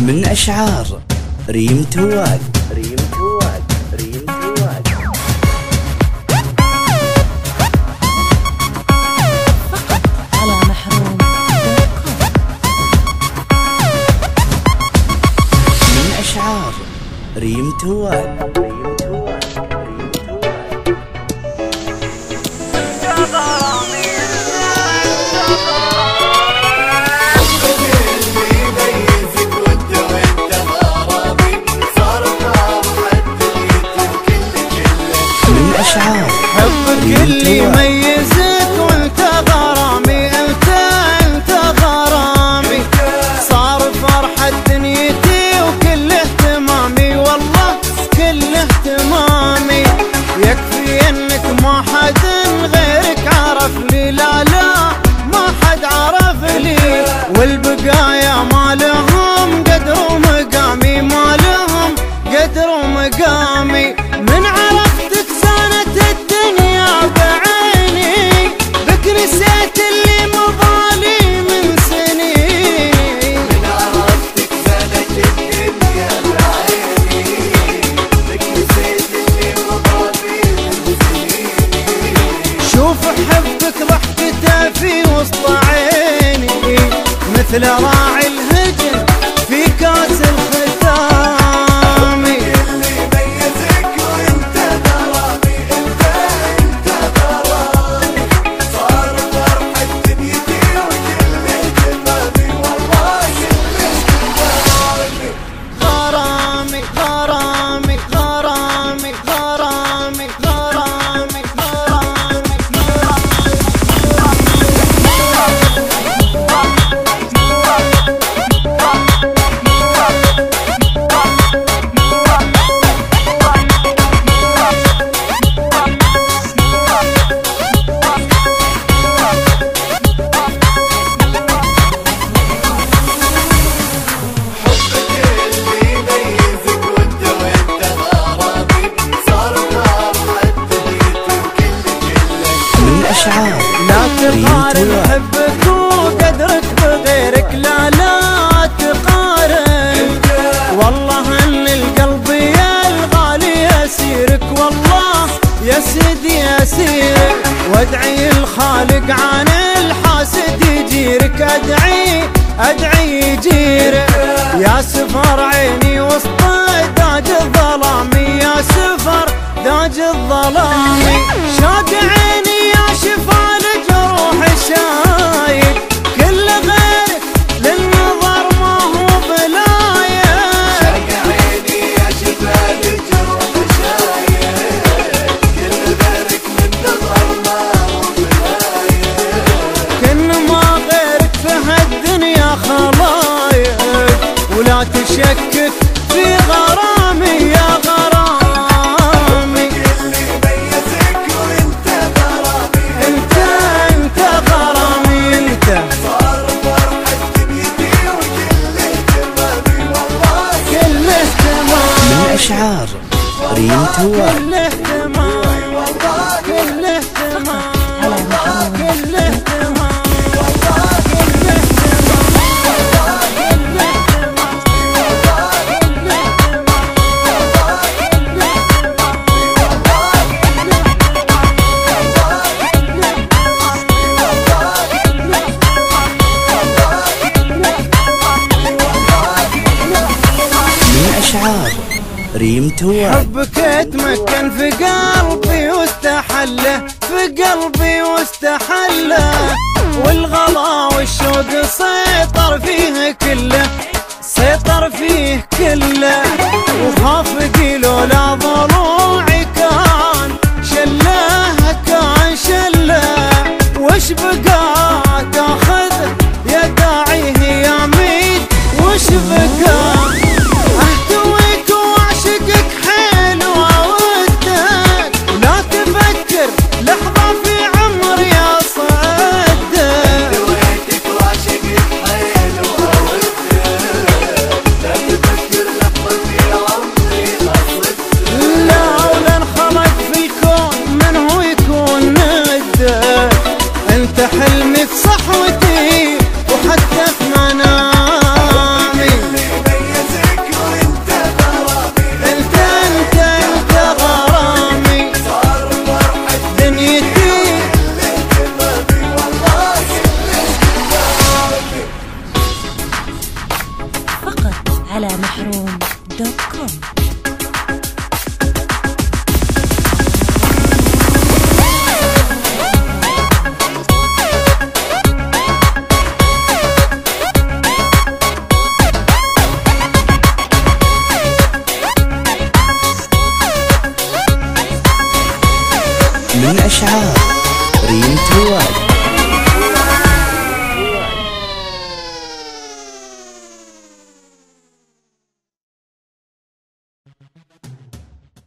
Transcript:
من أشعار ريم تواد. على محروم. من أشعار ريم تواد. حبك اللي يميزك وانت غرامي، انت غرامي، صار فرحة دنيتي وكل اهتمامي، والله كل اهتمامي. يكفي انك ما حد غيرك عرف لي، لا ما حد عرف لي، والبقايا ما لهم قدر ومقامي، ما لهم قدر ومقامي. من عرفتك سنة الدنيا بعيني، بك نسيت اللي مضالي من سنين. من عرفتك سنة الدنيا بعيني، بك نسيت اللي مضالي من سنين. شوف حبك ضحكته في وسط عيني، مثل راعي الهجن في كاس الختام. لا تقارن حبك وقدرك بغيرك، لا تقارن. والله ان القلب يا الغالي يسيرك، والله يا سيدي يسيرك. وادعي الخالق عن الحاسد يجيرك، ادعي يجيرك. يا سفر عيني وسط داج الظلامي، يا سفر داج الظلامي. شاق عيني يا شفا لجروح شايد، كل غيرك للنظر ما هو بلاية. شاق عيني يا شفا لجروح شايد، كل غيرك للنظر ما هو بلاية. كن ما غيرك في هالدنيا خلايق، ولا تشكك في غرامي يا غرامي. أشعار ريم تواد. كل اهتمامي والله كل اهتمامي، على محروم كل اهتمامي والله كل اهتمامي، والله كل اهتمامي، والله كل اهتمامي، والله كل اهتمامي، والله كل اهتمامي. من أشعار ريم تواد. حبك يتمكن في قلبي واستحله، في قلبي واستحله، والغلا والشوق سيطر فيه كله، سيطر فيه كله. وخافقي لولا ضلوعي كان شله، كان شله. وش بقى تاخذ يا داعيه يا ميت، وش بقى انت من أشعار ريم تواد.